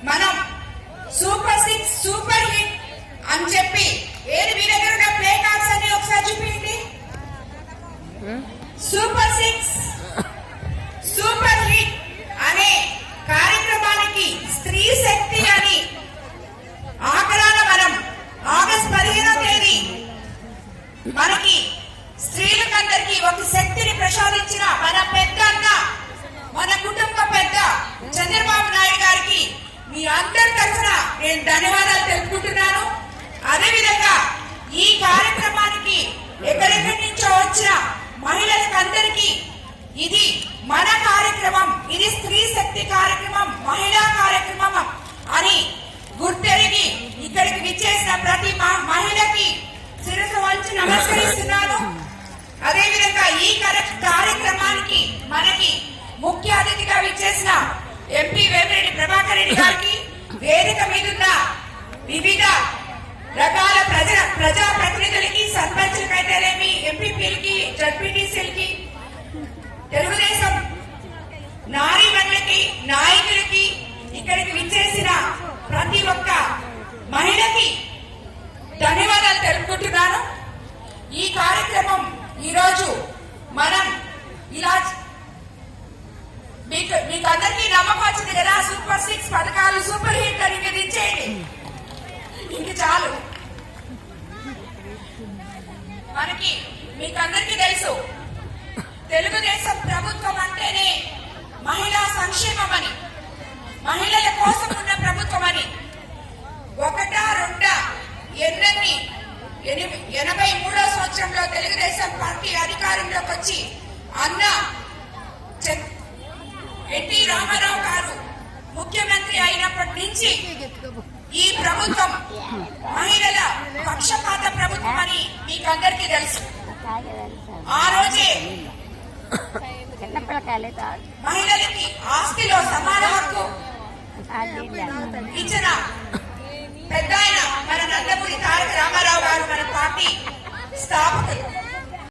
మనం super 6 super hit అని చెప్పి ఏది మీ దగ్గర ఉన్న ప్లే కార్డ్స్ అన్ని ఒకసారి చూపించండి. సూపర్ 6 సూపర్ హిట్ అనే కార్యక్రమానికి స్త్రీ శక్తి అని ఆఖరాన మనం ఆగస్టు 15వ తేదీ మనకి స్త్రీలకందరికీ ఒక శక్తిని ప్రసాదించిన మన పెద్ద అన్న, మన కుటుంబ పెద్ద చంద్రబాబు నాయుడు గారికి మీ అందరి తరఫున నేను ధన్యవాదాలు తెలుపుకుంటున్నాను. అదేవిధంగా ఈ కార్యక్రమానికి ఎక్కడెక్కడి నుంచో వచ్చిన మహిళలకందరికీ ఇది మన కార్యక్రమం, ఇది స్త్రీ శక్తి కార్యక్రమం, మహిళా కార్యక్రమం అని గుర్తెరిగి ఇక్కడికి విచ్చేసిన ప్రతి మహిళకి శిరస్సు వంచి నమస్కరిస్తున్నాను. అదేవిధంగా ఈ కార్యక్రమానికి మనకి ముఖ్య అతిథిగా విచ్చేసిన ఎంపీ వేమిరెడ్డి ప్రభాకర్ రెడ్డి గారికి, వేదిక మీదున్న వివిధ రకాల ప్రజా ప్రతినిధులకి, సర్పంచులకైతేనేమి, ఎంపీపీలకి, జడ్పీటీసీలకి, తెలుగుదేశం నారీమణులకి, నాయకులకి, ఇక్కడికి విచ్చేసిన ప్రతి ఒక్క మహిళకి ధన్యవాదాలు తెలుపుకుంటున్నాను. ఈ కార్యక్రమం ఈరోజు మనం ఇలా మీకు అందరికీ నమ్మకం వచ్చింది కదా, సూపర్ 6 పథకాలు సూపర్ హిట్ అని విధించేయండి. ఇంక చాలు. మనకి మీకందరికీ తెలుసు తెలుగుదేశం ప్రభుత్వం అంటేనే మహిళా సంక్షేమం అని, మహిళల కోసం ఉన్న ప్రభుత్వం అని. ఒకటా రెండా ఎన్నెన్ని 83వ సంవత్సరంలో తెలుగుదేశం పార్టీ అధికారంలోకి వచ్చి అన్న ఎన్టీ రామారావు గారు ముఖ్యమంత్రి అయినప్పటి నుంచి ఈ ప్రభుత్వం మహిళల పక్షపాత ప్రభుత్వం అని మీకు అందరికీ తెలుసు. ఆ రోజే మహిళలకి ఆస్తిలో సమాన హక్కు ఇచ్చిన పెద్ద ఆయన మన నందమూరి తారక రామారావు గారు, మన పార్టీ స్థాపకులు.